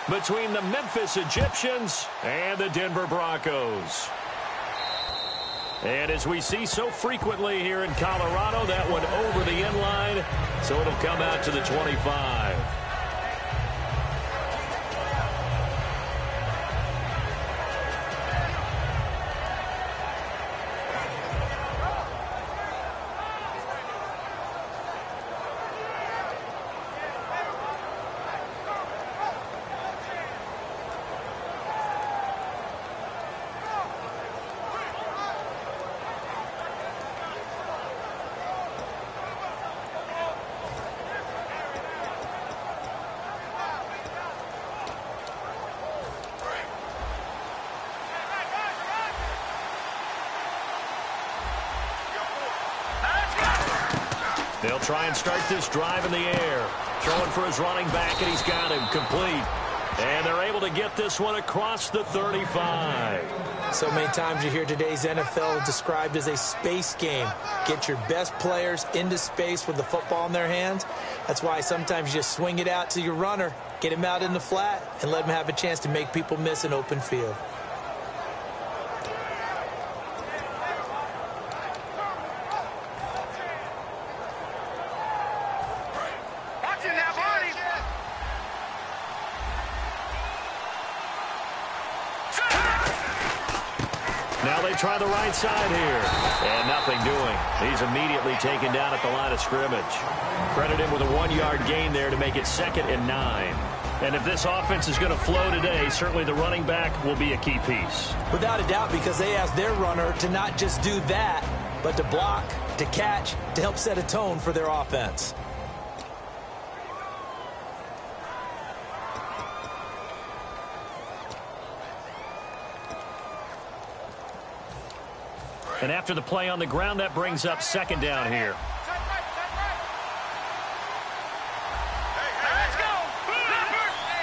between the Memphis Egyptians and the Denver Broncos. And as we see so frequently here in Colorado, that one over the end line, so it'll come out to the 25. They'll try and start this drive in the air. Throwing for his running back, and he's got him complete. And they're able to get this one across the 35. So many times you hear today's NFL described as a space game. Get your best players into space with the football in their hands. That's why sometimes you just swing it out to your runner, get him out in the flat, and let him have a chance to make people miss an open field. Now they try the right side here. And nothing doing. He's immediately taken down at the line of scrimmage. Credit him with a 1-yard gain there to make it 2nd and 9. And if this offense is going to flow today, certainly the running back will be a key piece. Without a doubt, because they asked their runner to not just do that, but to block, to catch, to help set a tone for their offense. And after the play on the ground, that brings up 2nd down here.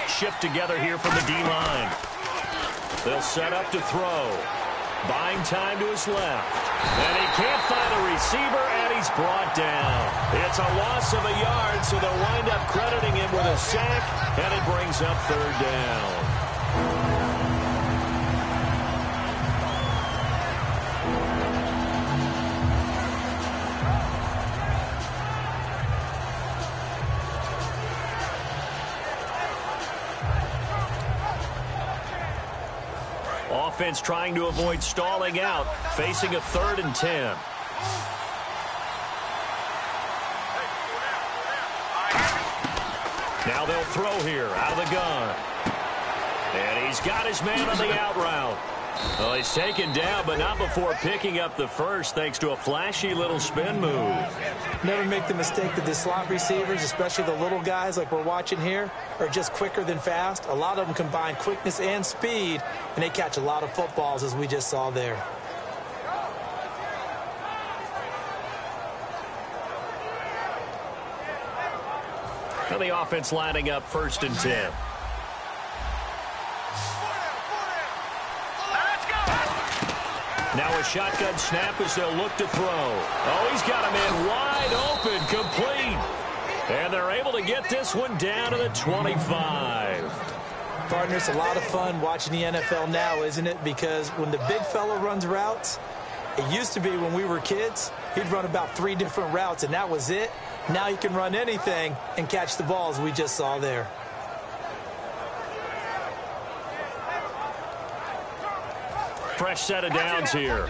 Shift together here from the D-line. They'll set up to throw. Buying time to his left. And he can't find a receiver, and he's brought down. It's a loss of a yard, so they'll wind up crediting him with a sack, and it brings up 3rd down. Offense trying to avoid stalling out, facing a 3rd and 10. Now they'll throw here out of the gun. And he's got his man on the out route. Well, he's taken down, but not before picking up the first, thanks to a flashy little spin move. Never make the mistake that the slot receivers, especially the little guys like we're watching here, are just quicker than fast. A lot of them combine quickness and speed, and they catch a lot of footballs, as we just saw there. Now the offense lining up 1st and 10. Now a shotgun snap as they'll look to throw. Oh, he's got a man wide open, complete. And they're able to get this one down to the 25. Partner, it's a lot of fun watching the NFL now, isn't it? Because when the big fella runs routes, it used to be when we were kids, he'd run about 3 different routes, and that was it. Now he can run anything and catch the balls we just saw there. Fresh set of downs here.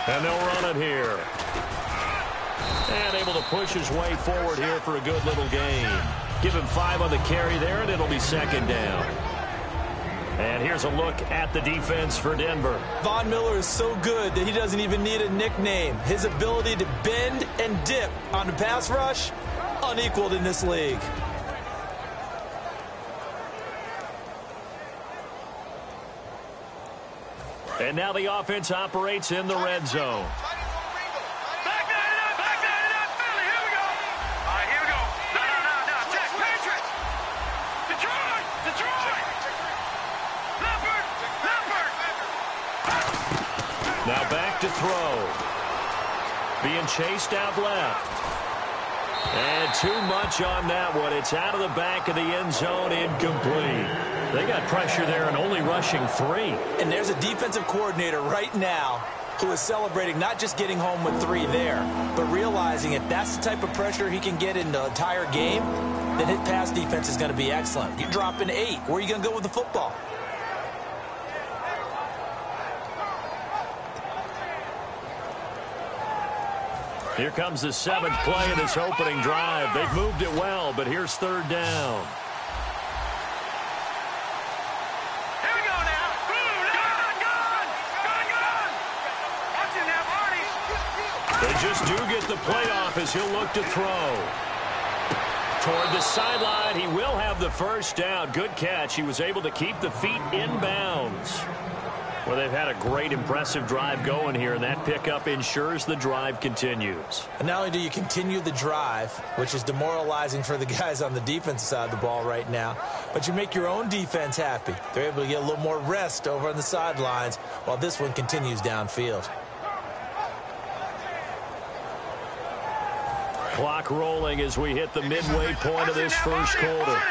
And they'll run it here. And able to push his way forward here for a good little gain. Give him 5 on the carry there, and it'll be 2nd down. And here's a look at the defense for Denver. Von Miller is so good that he doesn't even need a nickname. His ability to bend and dip on the pass rush, unequaled in this league. And now the offense operates in the red zone. Now back to throw. Being chased out left. And too much on that one. It's out of the back of the end zone, incomplete. They got pressure there and only rushing 3. And there's a defensive coordinator right now who is celebrating not just getting home with 3 there, but realizing if that's the type of pressure he can get in the entire game, then his pass defense is going to be excellent. You're dropping 8. Where are you going to go with the football? Here comes the 7th play of this opening drive. They've moved it well, but here's 3rd down. Here we go now. Watch it now, Barney. They just do get the playoff as he'll look to throw. Toward the sideline, he will have the first down. Good catch. He was able to keep the feet in bounds. Well, they've had a great, impressive drive going here, and that pickup ensures the drive continues. And not only do you continue the drive, which is demoralizing for the guys on the defensive side of the ball right now, but you make your own defense happy. They're able to get a little more rest over on the sidelines while this one continues downfield. Clock rolling as we hit the midway point of this first quarter.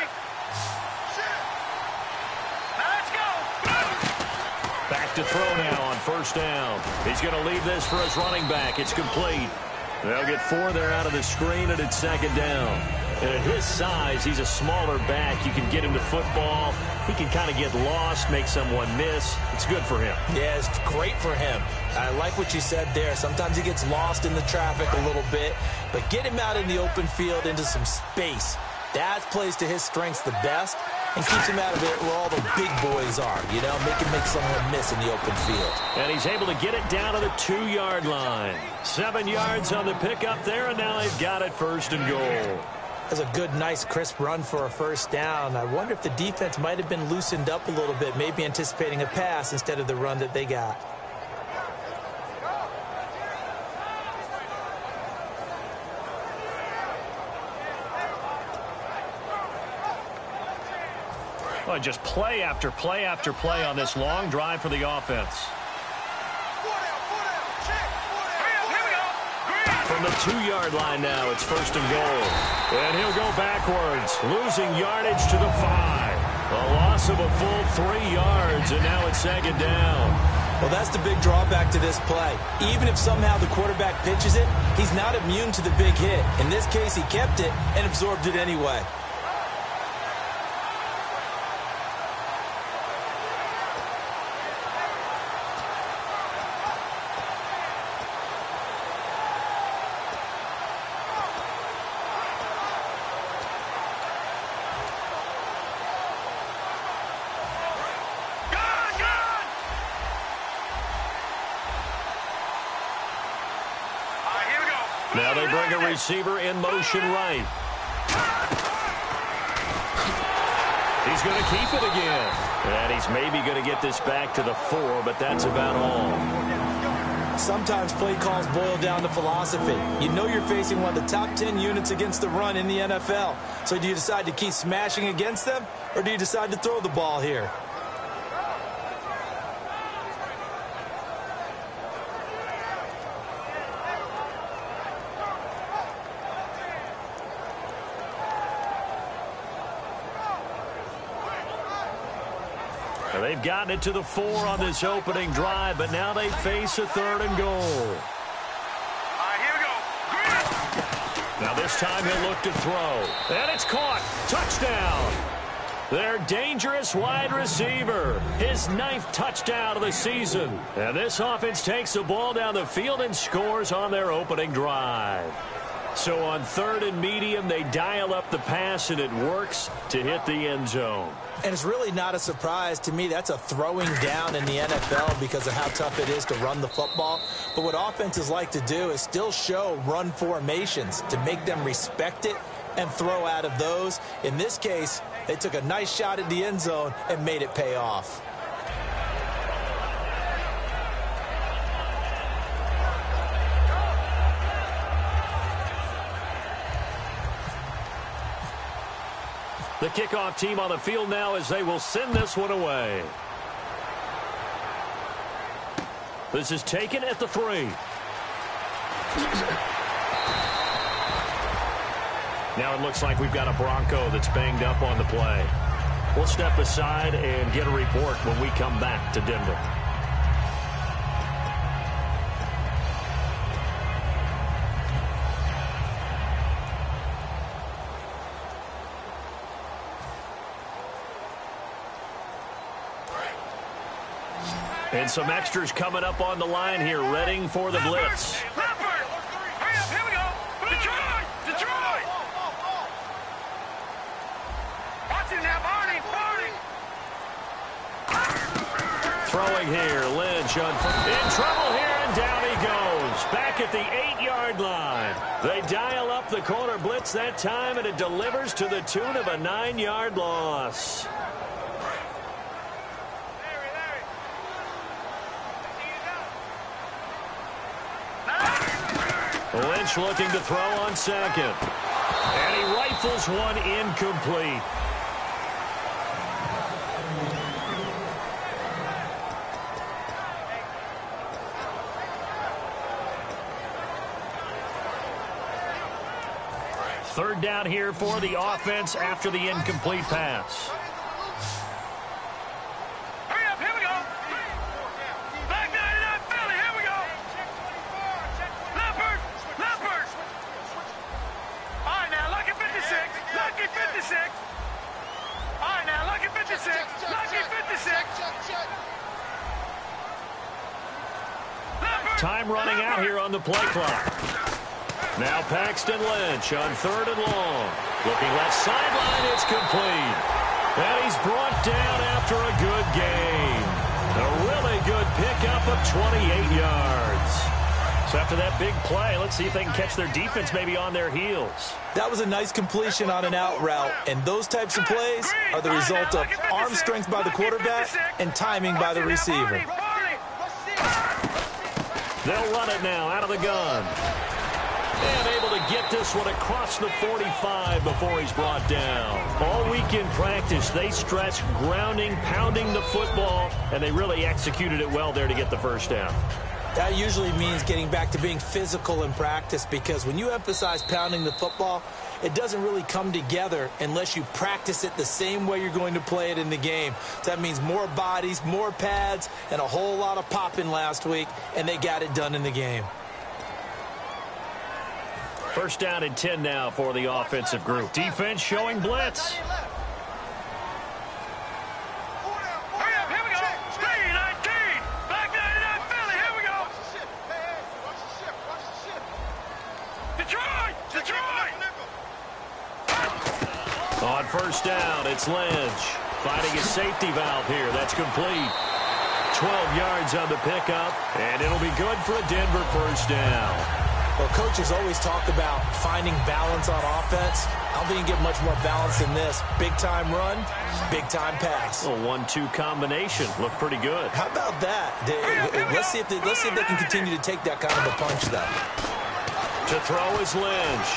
Back to throw now on 1st down. He's going to leave this for his running back. It's complete. They'll get 4 there out of the screen, and it's 2nd down. And at his size, he's a smaller back. You can get him to football. He can kind of get lost, make someone miss. It's good for him. Yeah, it's great for him. I like what you said there. Sometimes he gets lost in the traffic a little bit, but get him out in the open field into some space. That plays to his strengths the best and keeps him out of it where all the big boys are, you know, make someone miss in the open field. And he's able to get it down to the 2-yard line. 7 yards on the pickup there, and now they've got it 1st and goal. That's a good, nice, crisp run for a 1st down. I wonder if the defense might have been loosened up a little bit, maybe anticipating a pass instead of the run that they got. Well, just play after play after play on this long drive for the offense. From the 2-yard line now, it's 1st and goal. And he'll go backwards, losing yardage to the 5. A loss of a full 3 yards, and now it's 2nd down. Well, that's the big drawback to this play. Even if somehow the quarterback pitches it, he's not immune to the big hit. In this case, he kept it and absorbed it anyway. Now they bring a receiver in motion right. He's going to keep it again. And he's maybe going to get this back to the 4, but that's about all. Sometimes play calls boil down to philosophy. You know you're facing one of the top 10 units against the run in the NFL. So do you decide to keep smashing against them, or do you decide to throw the ball here? They've gotten it to the 4 on this opening drive, but now they face a 3rd and goal. All right, here we go. Now this time he'll look to throw. And it's caught. Touchdown. Their dangerous wide receiver. His 9th touchdown of the season. And this offense takes the ball down the field and scores on their opening drive. So on 3rd and medium, they dial up the pass, and it works to hit the end zone. And it's really not a surprise to me. That's a throwing down in the NFL because of how tough it is to run the football. But what offenses like to do is still show run formations to make them respect it and throw out of those. In this case, they took a nice shot at the end zone and made it pay off. The kickoff team on the field now as they will send this one away. This is taken at the 3. Now it looks like we've got a Bronco that's banged up on the play. We'll step aside and get a report when we come back to Denver. And some extras coming up on the line here, readying for the blitz. Throwing here, Lynch in trouble here, and down he goes. Back at the 8-yard line. They dial up the corner blitz that time, and it delivers to the tune of a 9-yard loss. Lynch looking to throw on second. And he rifles one incomplete. Third down here for the offense after the incomplete pass. Time running out here on the play clock. Now Paxton Lynch on 3rd and long. Looking left sideline, it's complete. And he's brought down after a good gain. A really good pickup of 28 yards. So after that big play, let's see if they can catch their defense maybe on their heels. That was a nice completion on an out route, and those types of plays are the result of arm strength by the quarterback and timing by the receiver. They'll run it now out of the gun. And able to get this one across the 45 before he's brought down. All week in practice, they stressed grounding, pounding the football, and they really executed it well there to get the first down. That usually means getting back to being physical in practice, because when you emphasize pounding the football, it doesn't really come together unless you practice it the same way you're going to play it in the game. So that means more bodies, more pads, and a whole lot of popping last week, and they got it done in the game. First down and 10 now for the offensive group. Defense showing blitz. On first down, it's Lynch finding his safety valve here. That's complete. 12 yards on the pickup, and it'll be good for a Denver first down. Well, coaches always talk about finding balance on offense. I don't think you can get much more balance than this. Big-time run, big-time pass. A 1-2 combination. Looked pretty good. How about that? Let's see if they can continue to take that kind of a punch, though. To throw is Lynch.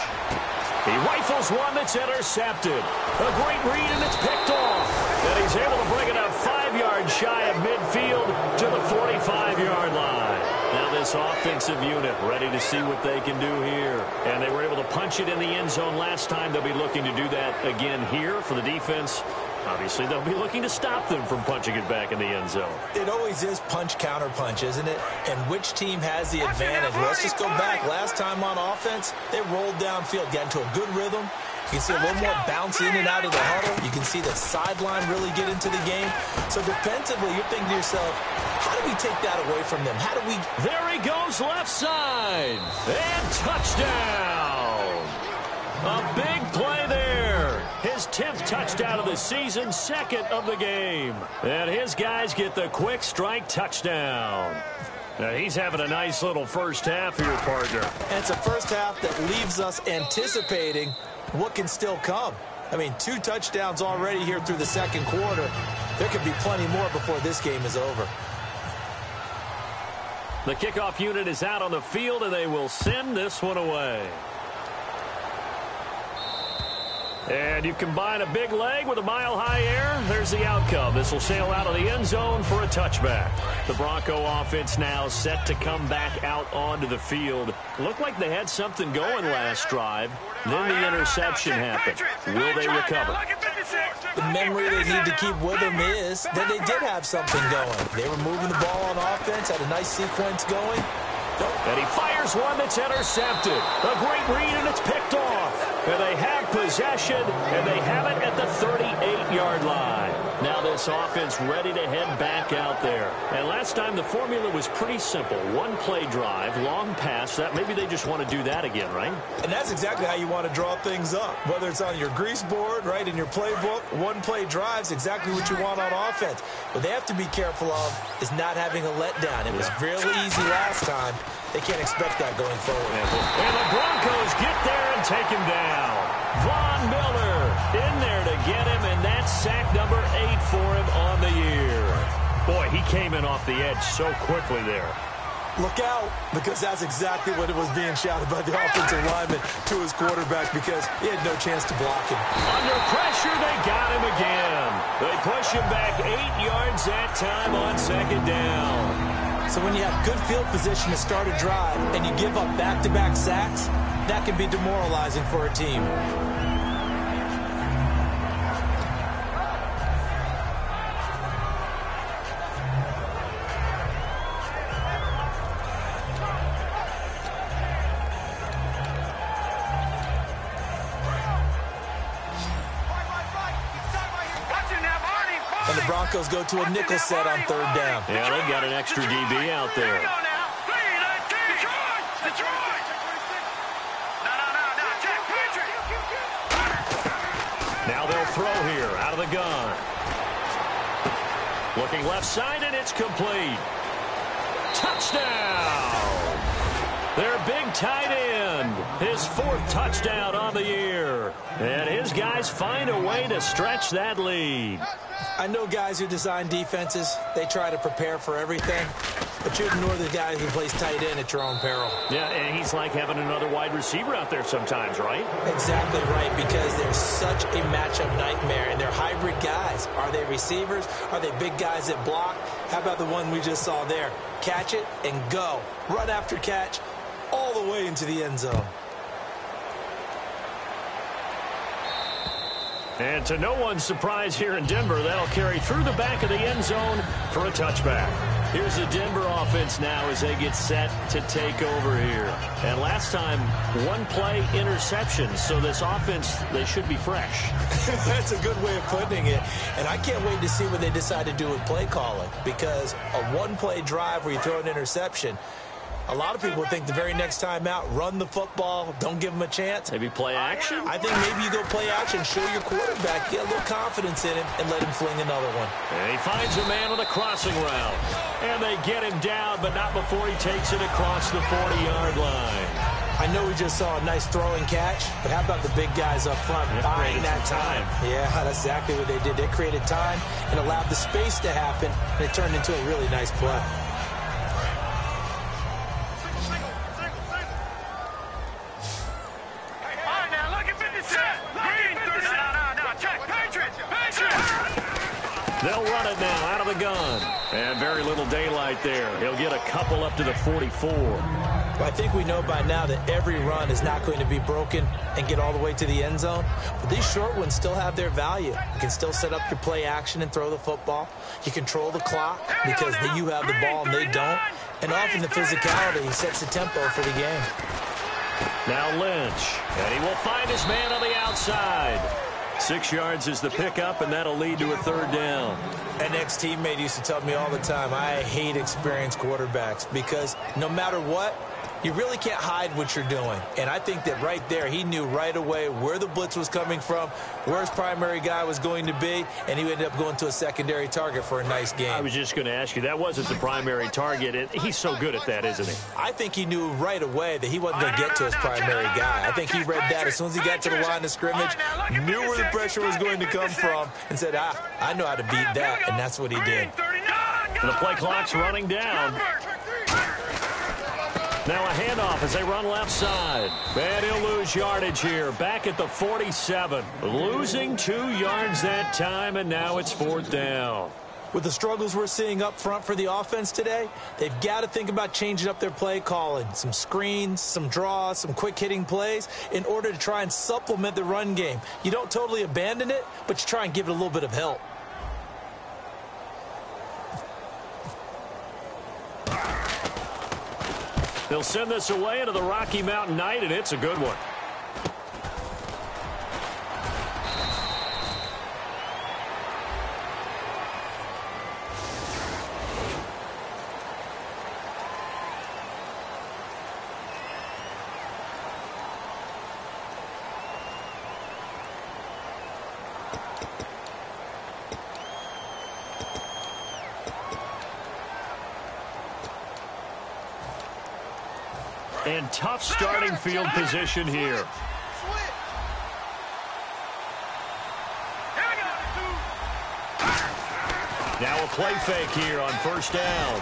He rifles one that's intercepted. A great read, and it's picked off. And he's able to bring it up 5 yards shy of midfield to the 45-yard line. Now this offensive unit ready to see what they can do here. And they were able to punch it in the end zone last time. They'll be looking to do that again here for the defense. Obviously, they'll be looking to stop them from punching it back in the end zone. It always is punch-counter-punch, isn't it? And which team has the advantage? Well, let's just go back. Last time on offense, they rolled downfield, got into a good rhythm. You can see a little more bounce in and out of the huddle. You can see the sideline really get into the game. So defensively, you're thinking to yourself, how do we take that away from them? How do we... There he goes left side. And touchdown. A big play there. His 10th touchdown of the season, second of the game. And his guys get the quick strike touchdown. Now, he's having a nice little first half here, partner. And it's a first half that leaves us anticipating what can still come. I mean, 2 touchdowns already here through the second quarter. There could be plenty more before this game is over. The kickoff unit is out on the field, and they will send this one away. And you combine a big leg with a mile-high air, there's the outcome. This will sail out of the end zone for a touchback. The Bronco offense now set to come back out onto the field. Looked like they had something going last drive. Then the interception happened. Will they recover? The memory they need to keep with them is that they did have something going. They were moving the ball on offense, had a nice sequence going. And he fires one that's intercepted. A great read, and it's picked off. And they have possession, and they have it at the 38-yard line. Now this offense ready to head back out there. And last time the formula was pretty simple. One-play drive, long pass. That maybe they just want to do that again, right? And that's exactly how you want to draw things up. Whether it's on your grease board, right, in your playbook, one-play drive's exactly what you want on offense. What they have to be careful of is not having a letdown. It was really easy last time. They can't expect that going forward. And the Broncos get there and take him down. Von Miller in there to get him, and that's sack number 8 for him on the year. Boy, he came in off the edge so quickly there. Look out, because that's exactly what it was being shouted by the offensive lineman to his quarterback, because he had no chance to block him. Under pressure, they got him again. They push him back 8 yards that time on second down. So when you have good field position to start a drive and you give up back-to-back sacks, that can be demoralizing for a team. And the Broncos go to a nickel set on third down. Yeah, they've got an extra DB out there. Now they'll throw here out of the gun. Looking left side, and it's complete. Touchdown! Their big tight end, his 4th touchdown on the year. And his guys find a way to stretch that lead. I know guys who design defenses, they try to prepare for everything, but you ignore the guy who plays tight end at your own peril. Yeah, and he's like having another wide receiver out there sometimes, right? Exactly right, because they're such a matchup nightmare, and they're hybrid guys. Are they receivers? Are they big guys that block? How about the one we just saw there? Catch it and go. Run after catch all the way into the end zone. And to no one's surprise here in Denver, that'll carry through the back of the end zone for a touchback. Here's the Denver offense now as they get set to take over here. And last time, one play interception. So this offense, they should be fresh. That's a good way of putting it. And I can't wait to see what they decide to do with play calling, because a one-play drive where you throw an interception, a lot of people think the very next time out, run the football, don't give them a chance. Maybe play action? I think maybe you go play action, show your quarterback, get a little confidence in him, and let him fling another one. And he finds a man on the crossing route. And they get him down, but not before he takes it across the 40-yard line. I know we just saw a nice throw and catch, but how about the big guys up front buying that time? Yeah, that's exactly what they did. They created time and allowed the space to happen, and it turned into a really nice play. They'll run it now out of the gun. And very little daylight there. He'll get a couple up to the 44. Well, I think we know by now that every run is not going to be broken and get all the way to the end zone. But these short ones still have their value. You can still set up your play action and throw the football. You control the clock because you have the ball and they don't. And often the physicality sets the tempo for the game. Now Lynch. And he will find his man on the outside. 6 yards is the pickup, and that'll lead to a third down. An ex-teammate used to tell me all the time, I hate experienced quarterbacks because no matter what, you really can't hide what you're doing. And I think that right there, he knew right away where the blitz was coming from, where his primary guy was going to be, and he ended up going to a secondary target for a nice game. I was just going to ask you, that wasn't the primary target. He's so good at that, isn't he? I think he knew right away that he wasn't going to get to his primary guy. I think he read that as soon as he got to the line of scrimmage, knew where the pressure was going to come from, and said, I know how to beat that, and that's what he did. And the play clock's running down. Now a handoff as they run left side. And he'll lose yardage here. Back at the 47. Losing 2 yards that time, and now it's 4th down. With the struggles we're seeing up front for the offense today, they've got to think about changing up their play calling. Some screens, some draws, some quick-hitting plays in order to try and supplement the run game. You don't totally abandon it, but you try and give it a little bit of help. They'll send this away into the Rocky Mountain night, and it's a good one. And tough starting field position here. Now a play fake here on 1st down.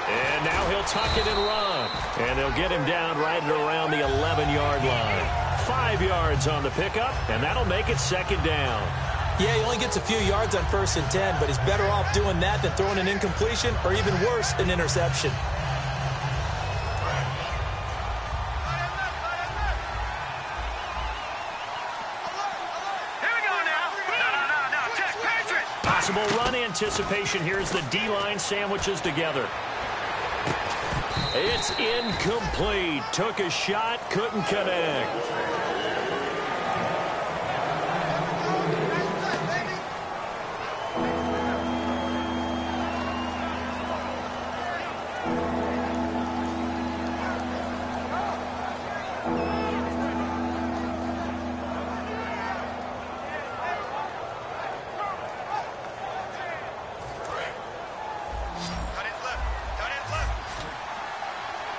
And now he'll tuck it and run. And they'll get him down right at around the 11-yard line. 5 yards on the pickup, and that'll make it 2nd down. Yeah, he only gets a few yards on 1st and 10, but he's better off doing that than throwing an incompletion or even worse, an interception. Possible run anticipation here as the D-line sandwiches together. It's incomplete. Took a shot, couldn't connect.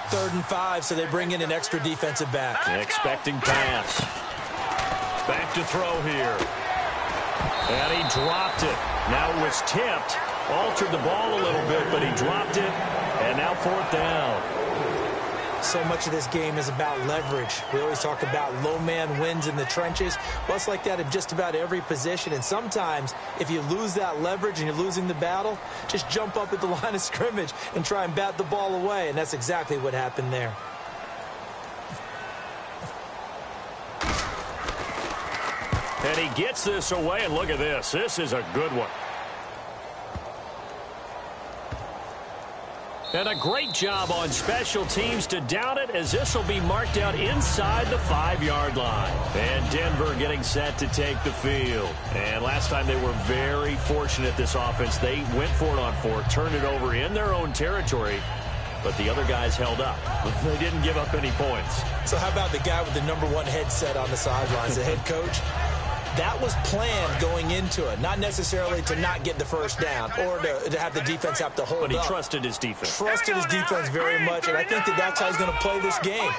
Third and 5, so they bring in an extra defensive back. Expecting pass. Back to throw here. And he dropped it. Now it was tipped. Altered the ball a little bit, but he dropped it. And now 4th down. So much of this game is about leverage. We always talk about low man wins in the trenches. Well, it's like that in just about every position. And sometimes, if you lose that leverage and you're losing the battle, just jump up at the line of scrimmage and try and bat the ball away. And that's exactly what happened there. And he gets this away, and look at this. This is a good one. And a great job on special teams to down it, as this will be marked out inside the 5-yard line. And Denver getting set to take the field. And last time they were very fortunate, this offense. They went for it on 4th, turned it over in their own territory, but the other guys held up. They didn't give up any points. So how about the guy with the #1 headset on the sidelines, the head coach? That was planned going into it, not necessarily to not get the 1st down or to have the defense have to hold up. But he trusted his defense. Trusted his defense very much, and I think that's how he's going to play this game.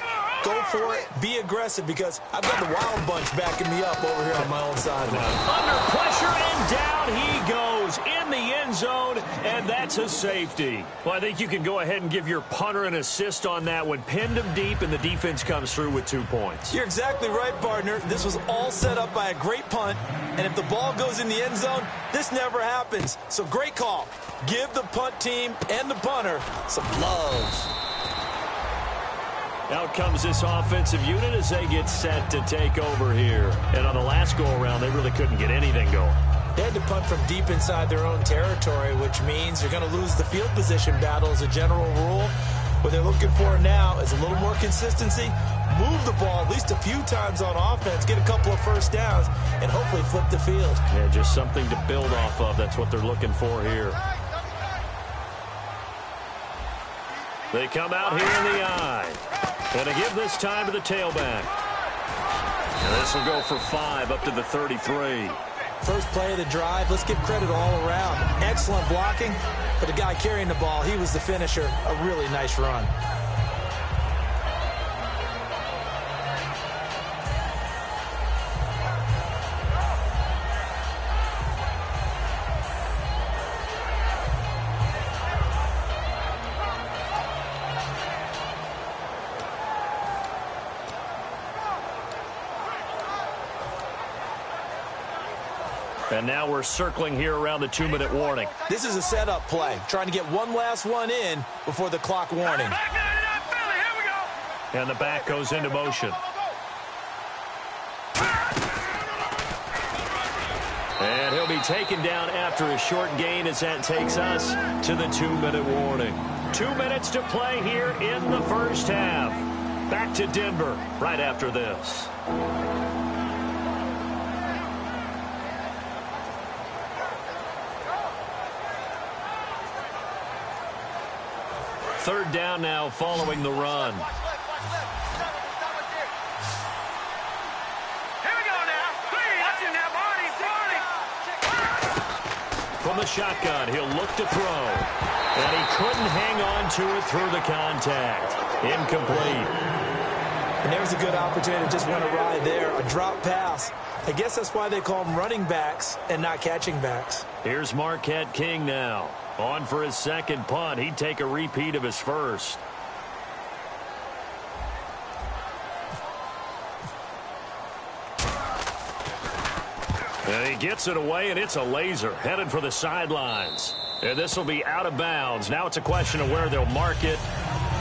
Go for it, be aggressive, because I've got the wild bunch backing me up over here on my own sideline. Under pressure, and down he goes in the end zone, and that's a safety. Well, I think you can go ahead and give your punter an assist on that one. Pinned him deep, and the defense comes through with 2 points. You're exactly right, partner. This was all set up by a great punt, and if the ball goes in the end zone, this never happens. So great call. Give the punt team and the punter some love. Out comes this offensive unit as they get set to take over here. And on the last go-around, they really couldn't get anything going. They had to punt from deep inside their own territory, which means you're going to lose the field position battle as a general rule. What they're looking for now is a little more consistency, move the ball at least a few times on offense, get a couple of 1st downs, and hopefully flip the field. Yeah, just something to build off of. That's what they're looking for here. They come out here in the eye. And to give this time to the tailback. And this will go for 5 up to the 33. First play of the drive, let's give credit all around. Excellent blocking, but the guy carrying the ball, he was the finisher. A really nice run. And now we're circling here around the 2-minute warning. This is a setup play, trying to get one last one in before the clock warning. And the back goes into motion. And he'll be taken down after a short gain as that takes us to the 2-minute warning. 2 minutes to play here in the first half. Back to Denver right after this. Third down now following the run. From the shotgun, he'll look to throw. And he couldn't hang on to it through the contact. Incomplete. And there's a good opportunity to just went awry there. A drop pass. I guess that's why they call them running backs and not catching backs. Here's Marquette King now. On for his second punt. He'd take a repeat of his first. And he gets it away, and it's a laser headed for the sidelines. And this will be out of bounds. Now it's a question of where they'll mark it.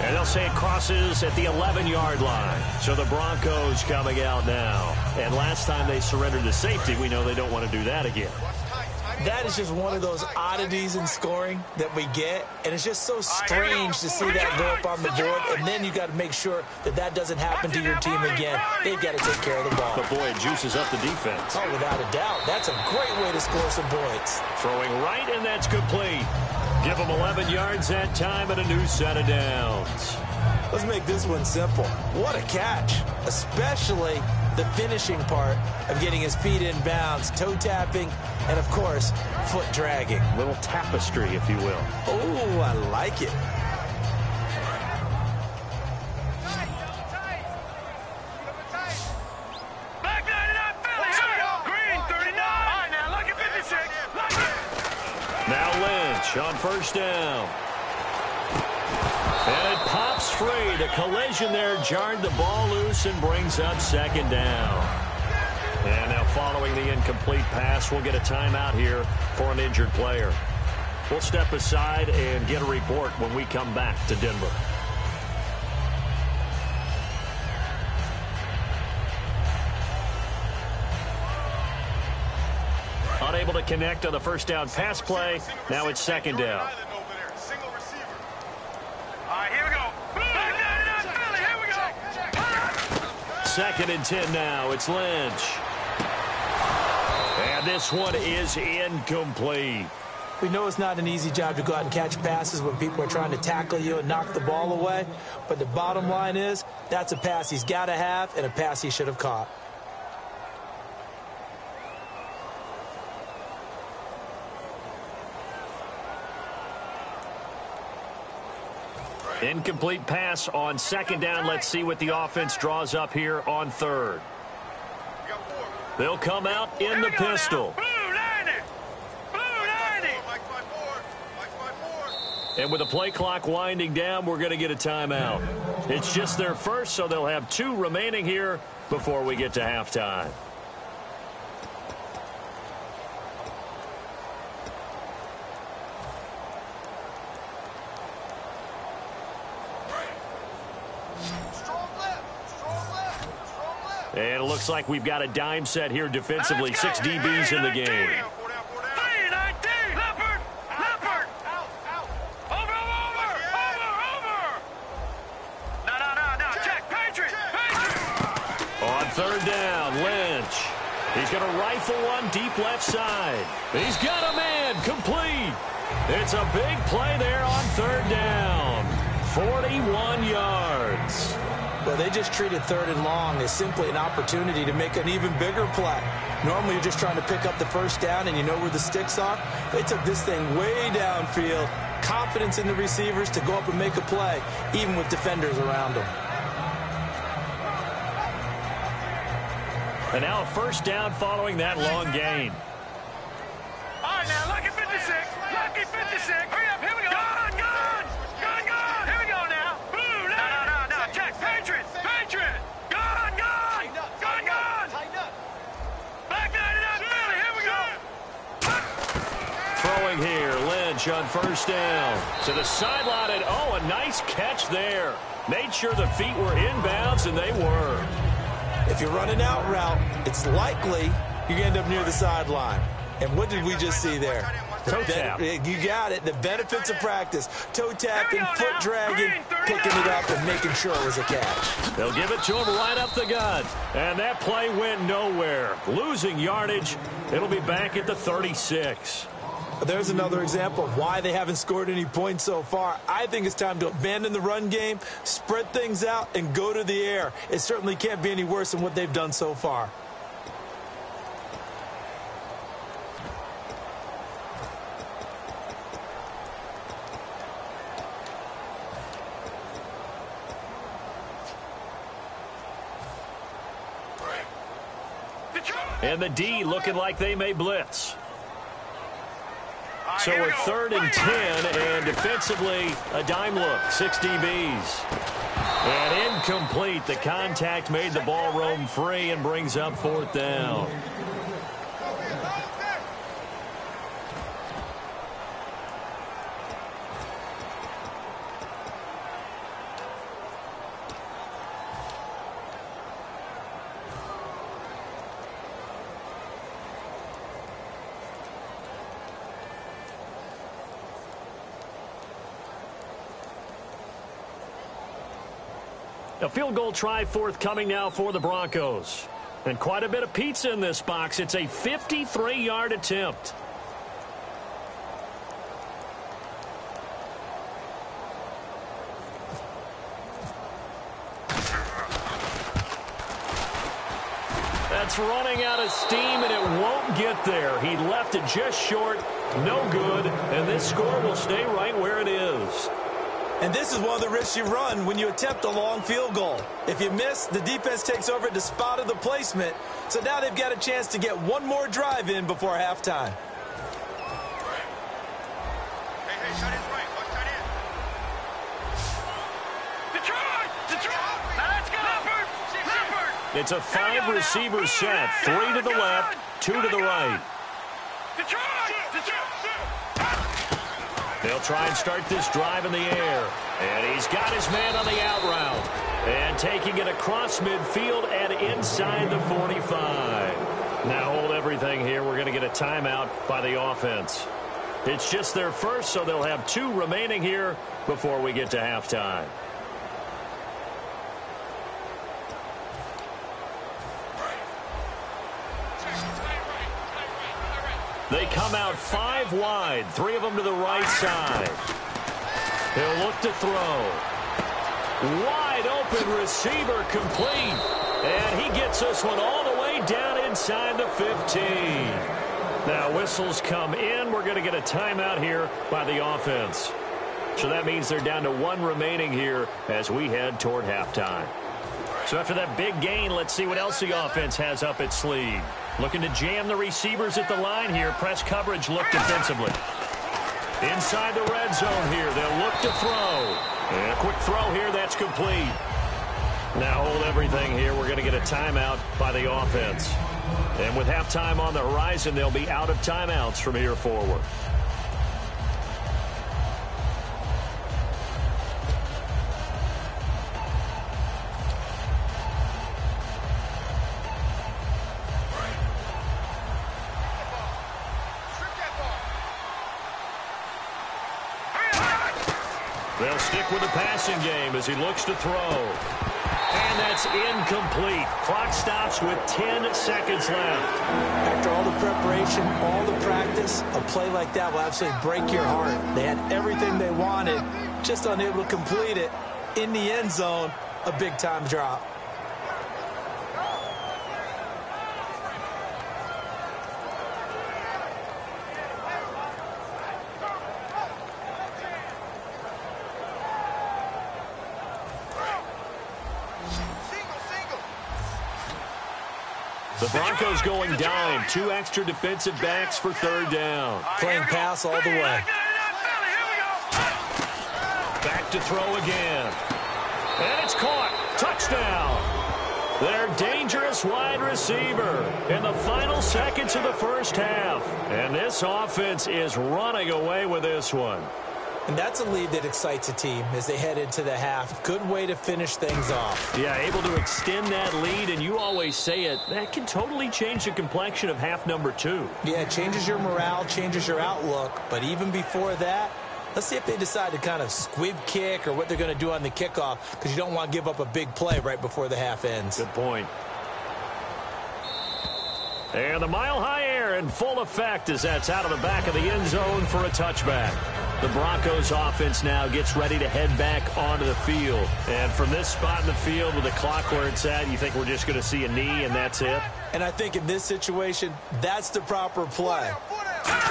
And they'll say it crosses at the 11-yard line. So the Broncos coming out now. And last time they surrendered to safety, we know they don't want to do that again. That is just one of those oddities in scoring that we get. And it's just so strange to see that go up on the board. And then you got to make sure that that doesn't happen to your team again. They've got to take care of the ball. But, boy, it juices up the defense. Oh, without a doubt. That's a great way to score some points. Throwing right, and that's complete. Give them 11 yards that time and a new set of downs. Let's make this one simple. What a catch, especially the finishing part of getting his feet in bounds, toe tapping, and, of course, foot dragging. Little tapestry, if you will. Oh, I like it. Now Lynch on first down. And it pops free. The collision there jarred the ball loose and brings up second down. And now following the incomplete pass, we'll get a timeout here for an injured player. We'll step aside and get a report when we come back to Denver. Unable to connect on the first down pass play. Now it's second down. Second and 10 now. It's Lynch. And this one is incomplete. We know it's not an easy job to go out and catch passes when people are trying to tackle you and knock the ball away. But the bottom line is that's a pass he's got to have and a pass he should have caught. Incomplete pass on second down. Let's see what the offense draws up here on third. They'll come out in the pistol. And with the play clock winding down, we're going to get a timeout. It's just their first, so they'll have 2 remaining here before we get to halftime. And it looks like we've got a dime set here defensively. 6 DBs in the game. On third down, Lynch. He's going to rifle one deep left side. He's got a man, complete. It's a big play there on third down. 41 yards. Well, they just treated third and long as simply an opportunity to make an even bigger play. Normally, you're just trying to pick up the first down and you know where the sticks are. They took this thing way downfield. Confidence in the receivers to go up and make a play, even with defenders around them. And now a first down following that long gain. All right, now, lucky 56. Lucky 56. Hurry up, here we go. Gone, gone. Gone, gone. Here we go now. Blue, no. Check. Patriots. Gone, gone. Gone, gone. Back 99, Philly. Here we go. going here. Lynch on first down. To the sideline, and oh, a nice catch there. Made sure the feet were inbounds, and they were. If you're running out route, it's likely you're going to end up near the sideline. And what did we just see there? Toe tap. You got it. The benefits of practice. Toe tapping, foot dragging, picking it up, and making sure it was a catch. They'll give it to him right up the gut. And that play went nowhere. Losing yardage. It'll be back at the 36. There's another example of why they haven't scored any points so far. I think it's time to abandon the run game, spread things out, and go to the air. It certainly can't be any worse than what they've done so far. And the D looking like they may blitz. So we're 3rd and 10, and defensively, a dime look, 6 DBs. And incomplete. The contact made the ball roam free and brings up 4th down. A field goal try forthcoming now for the Broncos. And quite a bit of pizza in this box. It's a 53-yard attempt. That's running out of steam, and it won't get there. He left it just short. No good. And this score will stay right where it is. And this is one of the risks you run when you attempt a long field goal. If you miss, the defense takes over at the spot of the placement. So now they've got a chance to get one more drive in before halftime. Hey, shut his right. Watch that in. Detroit! Now let's go! Leopard! It's a 5-receiver set. 3 to the left, 2 to the right. Detroit! They'll try and start this drive in the air. And he's got his man on the out route. And taking it across midfield and inside the 45. Now hold everything here. We're going to get a timeout by the offense. It's just their first, so they'll have 2 remaining here before we get to halftime. They come out 5 wide, 3 of them to the right side. He'll look to throw. Wide open receiver complete. And he gets this one all the way down inside the 15. Now whistles come in. We're going to get a timeout here by the offense. So that means they're down to 1 remaining here as we head toward halftime. So after that big gain, let's see what else the offense has up its sleeve. Looking to jam the receivers at the line here. Press coverage look defensively. Inside the red zone here. They'll look to throw. And a quick throw here. That's complete. Now hold everything here. We're going to get a timeout by the offense. And with halftime on the horizon, they'll be out of timeouts from here forward. They'll stick with the passing game as he looks to throw. And that's incomplete. Clock stops with 10 seconds left. After all the preparation, all the practice, a play like that will absolutely break your heart. They had everything they wanted, just unable to complete it. In the end zone, a big-time drop. The Broncos going dime. 2 extra defensive backs for 3rd down. Playing pass all the way. Back to throw again. And it's caught. Touchdown. They're dangerous pass wide receiver in the final seconds of the first half. And this offense is running away with this one. And that's a lead that excites a team as they head into the half. Good way to finish things off. Yeah, able to extend that lead, and you always say it, that can totally change the complexion of half number 2. Yeah, it changes your morale, changes your outlook. But even before that, let's see if they decide to kind of squib kick or what they're going to do on the kickoff, because you don't want to give up a big play right before the half ends. Good point. And the mile-high air in full effect as that's out of the back of the end zone for a touchback. The Broncos offense now gets ready to head back onto the field. And from this spot in the field with the clock where it's at, you think we're just going to see a knee and that's it? And I think in this situation, that's the proper play.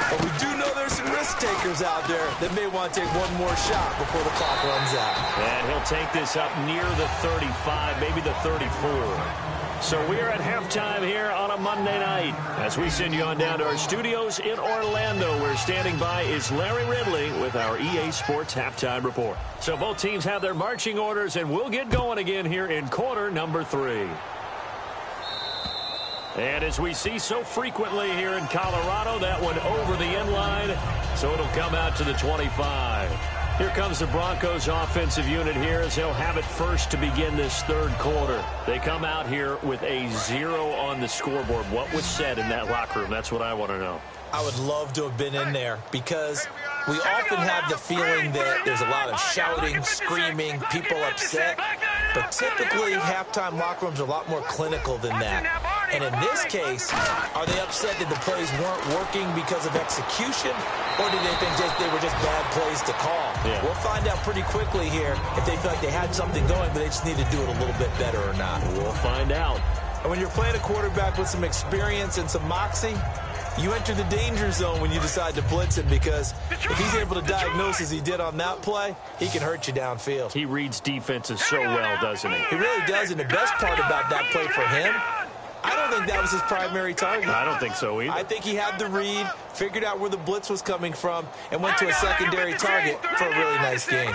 But we do know there's some risk takers out there that may want to take one more shot before the clock runs out. And he'll take this up near the 35, maybe the 34. So we're at halftime here on a Monday night. As we send you on down to our studios in Orlando, where standing by is Larry Ridley with our EA Sports Halftime Report. So both teams have their marching orders, and we'll get going again here in quarter number 3. And as we see so frequently here in Colorado, that one over the end line, so it'll come out to the 25. Here comes the Broncos offensive unit here as they'll have it first to begin this third quarter. They come out here with a 0 on the scoreboard. What was said in that locker room? That's what I want to know. I would love to have been in there because we often have the feeling that there's a lot of shouting, screaming, people upset. But typically, halftime locker rooms are a lot more clinical than that. And in this case, are they upset that the plays weren't working because of execution? Or do they think they were just bad plays to call? Yeah. We'll find out pretty quickly here if they feel like they had something going, but they just need to do it a little bit better or not. We'll find out. And when you're playing a quarterback with some experience and some moxie, you enter the danger zone when you decide to blitz him, because if he's able to diagnose as he did on that play, he can hurt you downfield. He reads defenses so well, doesn't he? He really does, and the best part about that play for him, I don't think that was his primary target. I don't think so either. I think he had the read, figured out where the blitz was coming from, and went to a secondary target for a really nice game.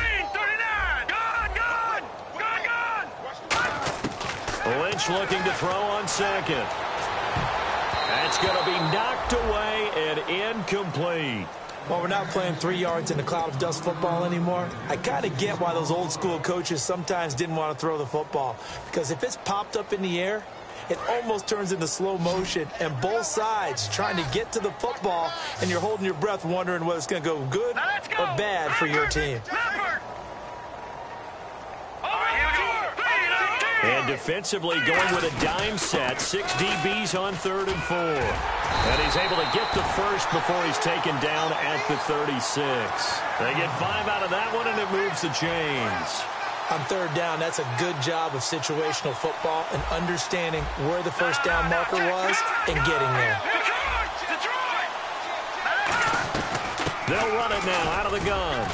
Lynch looking to throw on second. That's going to be knocked away and incomplete. Well, we're not playing 3 yards in a cloud of dust football anymore. I kind of get why those old school coaches sometimes didn't want to throw the football, because if it's popped up in the air, it almost turns into slow motion, and both sides trying to get to the football, and you're holding your breath wondering whether it's going to go good or bad for your team. And defensively going with a dime set, 6 DBs on 3rd and 4. And he's able to get the first before he's taken down at the 36. They get 5 out of that one, and it moves the chains. On 3rd down, that's a good job of situational football and understanding where the first down marker was and getting there. They'll run it now out of the gun.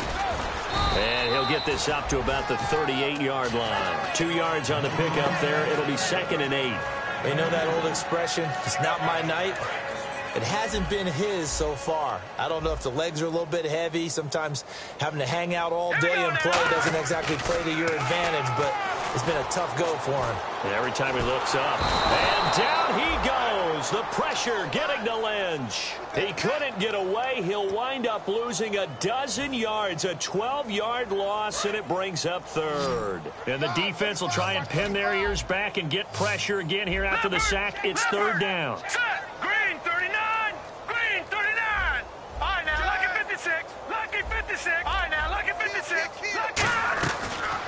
And he'll get this up to about the 38-yard line. 2 yards on the pickup there. It'll be 2nd and 8. You know that old expression, it's not my night? It hasn't been his so far. I don't know if the legs are a little bit heavy. Sometimes having to hang out all day and play doesn't exactly play to your advantage, but it's been a tough go for him. And every time he looks up, and down he goes. The pressure getting to Lynch. He couldn't get away. He'll wind up losing a dozen yards, a 12-yard loss, and it brings up 3rd. And the defense will try and pin their ears back and get pressure again here after the sack. It's 3rd down. Green 39. Green 39. All right, now, lucky 56. Lucky 56. All right, now, lucky 56. Lucky.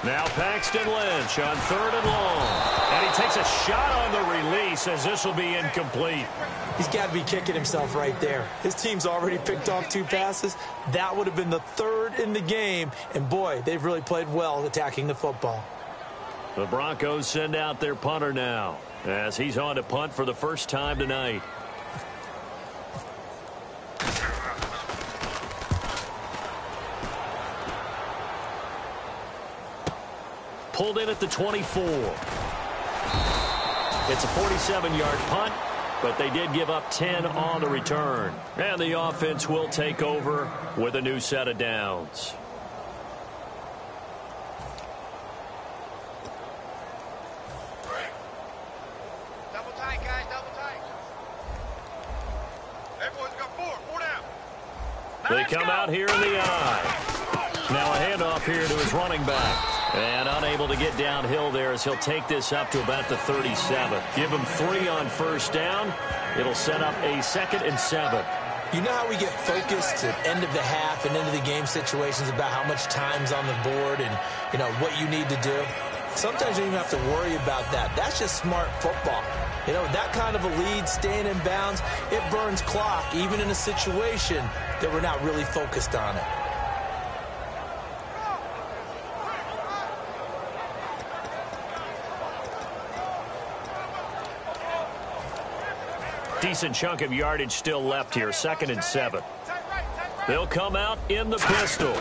Now Paxton Lynch on 3rd and long. And he takes a shot on the release as this will be incomplete. He's got to be kicking himself right there. His team's already picked off 2 passes. That would have been the 3rd in the game. And, boy, they've really played well attacking the football. The Broncos send out their punter now as he's on to punt for the first time tonight. Pulled in at the 24. It's a 47-yard punt, but they did give up 10 on the return. And the offense will take over with a new set of downs. They come out here in the eye. Now a handoff here to his running back. And unable to get downhill there as he'll take this up to about the 37. Give him 3 on first down. It'll set up a 2nd and 7. You know how we get focused at end of the half and into the game situations about how much time's on the board and, you know, what you need to do? Sometimes you don't even have to worry about that. That's just smart football. You know, that kind of a lead, staying in bounds, it burns clock, even in a situation that we're not really focused on it. Decent chunk of yardage still left here, 2nd and 7. They'll come out in the pistol.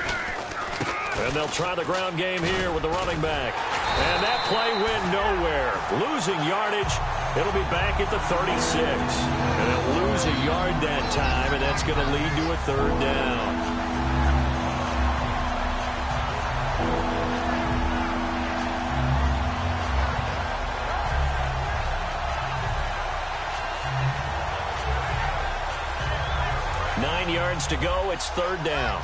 And they'll try the ground game here with the running back. And that play went nowhere. Losing yardage. It'll be back at the 36. And they'll lose a yard that time, and that's going to lead to a 3rd down. Yards to go. It's 3rd down.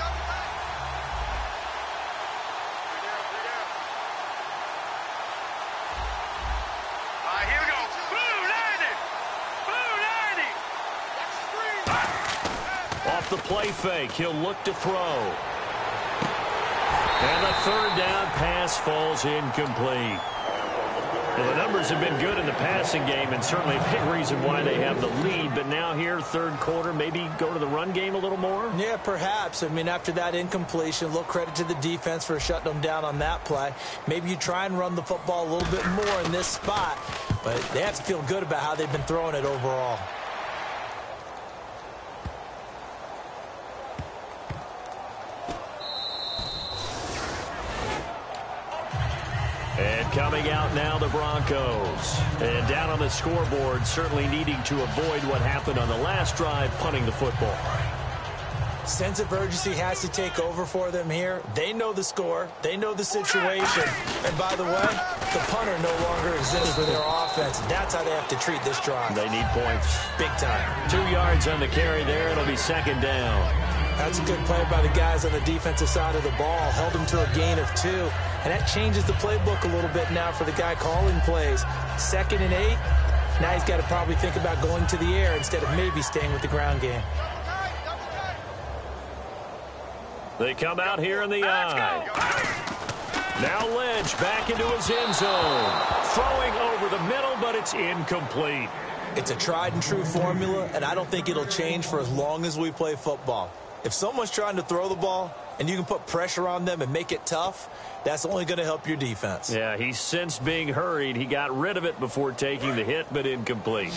Here we go. Blue 90. Off the play fake, he'll look to throw. And the 3rd down pass falls incomplete. Well, the numbers have been good in the passing game, and certainly a big reason why they have the lead. But now here, 3rd quarter, maybe go to the run game a little more? Yeah, perhaps. I mean, after that incompletion, a little credit to the defense for shutting them down on that play. Maybe you try and run the football a little bit more in this spot, but they have to feel good about how they've been throwing it overall. And coming out now, the Broncos. And down on the scoreboard, certainly needing to avoid what happened on the last drive, punting the football. Sense of urgency has to take over for them here. They know the score. They know the situation. And by the way, the punter no longer exists for their offense. That's how they have to treat this drive. They need points. Big time. 2 yards on the carry there. It'll be 2nd down. That's a good play by the guys on the defensive side of the ball. Held them to a gain of 2. And that changes the playbook a little bit now for the guy calling plays. 2nd and 8. Now he's got to probably think about going to the air instead of maybe staying with the ground game. They come out here in the eye. Now Lynch back into his end zone. Throwing over the middle, but it's incomplete. It's a tried and true formula, and I don't think it'll change for as long as we play football. If someone's trying to throw the ball and you can put pressure on them and make it tough, that's only going to help your defense. Yeah, he's since being hurried. He got rid of it before taking the hit, but incomplete.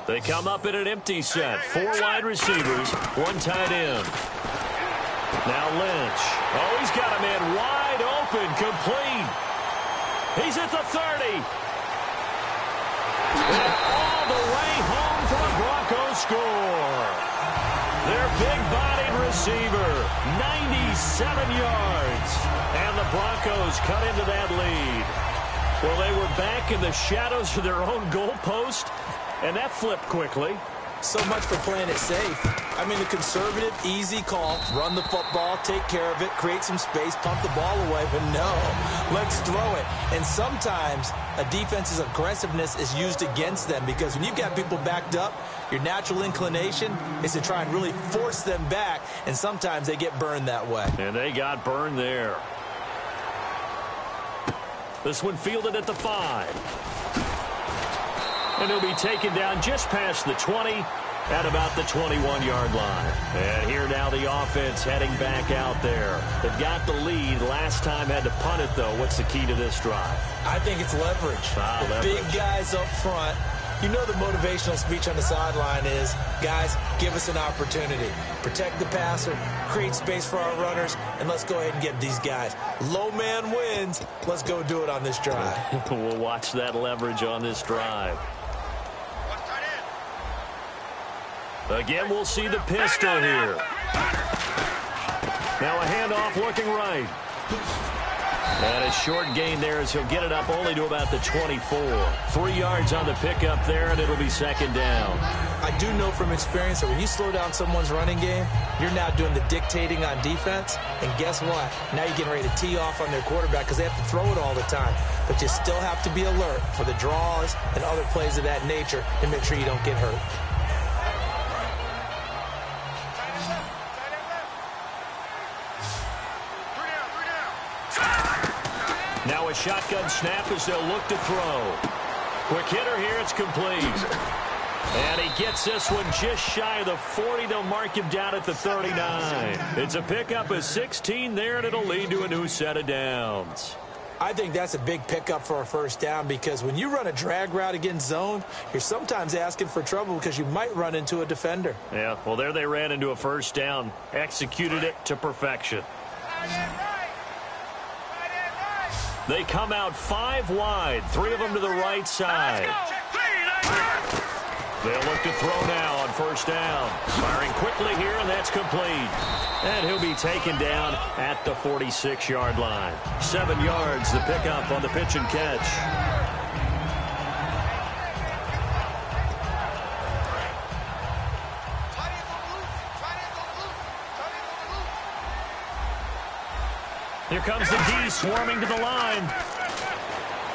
They come up in an empty set. 4 wide receivers, 1 tight end. Now Lynch. Oh, he's got a man wide open, complete. He's at the 30. And all the way home for the Broncos score. Their big-bodied receiver, 97 yards. And the Broncos cut into that lead. Well, they were back in the shadows of their own goalpost, and that flipped quickly. So much for playing it safe. I mean, the conservative, easy call, run the football, take care of it, create some space, pump the ball away, but no, let's throw it. And sometimes a defense's aggressiveness is used against them because when you've got people backed up, your natural inclination is to try and really force them back, and sometimes they get burned that way. And they got burned there. This one fielded at the 5. And he'll be taken down just past the 20 at about the 21-yard line. And here now the offense heading back out there. They've got the lead. Last time had to punt it, though. What's the key to this drive? I think it's leverage. The big guys up front. You know the motivational speech on the sideline is, guys, give us an opportunity. Protect the passer, create space for our runners, and let's go ahead and get these guys. Low man wins. Let's go do it on this drive. We'll watch that leverage on this drive. Again, we'll see the pistol here. Now a handoff looking right. And a short gain there as he'll get it up only to about the 24. 3 yards on the pickup there, and it'll be second down. I do know from experience that when you slow down someone's running game, you're now doing the dictating on defense. And guess what? Now you're getting ready to tee off on their quarterback because they have to throw it all the time. But you still have to be alert for the draws and other plays of that nature and make sure you don't get hurt. Now a shotgun snap as they'll look to throw. Quick hitter here, it's complete. And he gets this one just shy of the 40. They'll mark him down at the 39. It's a pickup of 16 there, and it'll lead to a new set of downs. I think that's a big pickup for a first down because when you run a drag route against zone, you're sometimes asking for trouble because you might run into a defender. Yeah, well, there they ran into a first down. Executed it to perfection. They come out 5 wide, 3 of them to the right side. They'll look to throw now on first down. Firing quickly here, and that's complete. And he'll be taken down at the 46-yard line. 7 yards, the pickup on the pitch and catch. Here comes the D swarming to the line.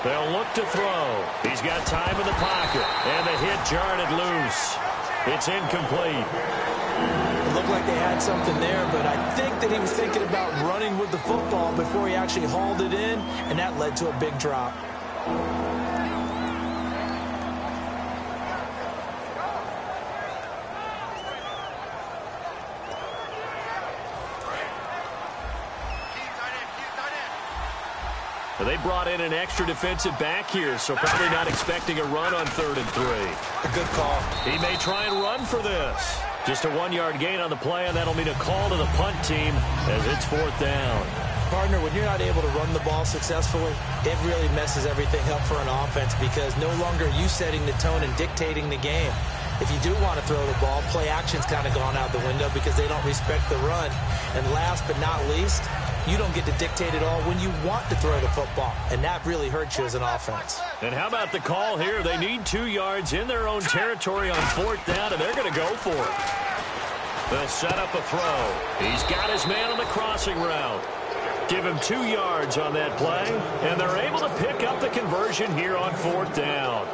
They'll look to throw. He's got time in the pocket. And the hit jarred it loose. It's incomplete. It looked like they had something there, but I think that he was thinking about running with the football before he actually hauled it in, and that led to a big drop. They brought in an extra defensive back here, so probably not expecting a run on 3rd and 3. A good call. He may try and run for this. Just a 1-yard gain on the play, and that'll mean a call to the punt team as it's 4th down. Partner, when you're not able to run the ball successfully, it really messes everything up for an offense because no longer are you setting the tone and dictating the game. If you do want to throw the ball, play action's kind of gone out the window because they don't respect the run. And last but not least, you don't get to dictate it all when you want to throw the football, and that really hurts you as an offense. And how about the call here? They need 2 yards in their own territory on 4th down, and they're going to go for it. They'll set up a throw. He's got his man on the crossing route. Give him 2 yards on that play, and they're able to pick up the conversion here on 4th down.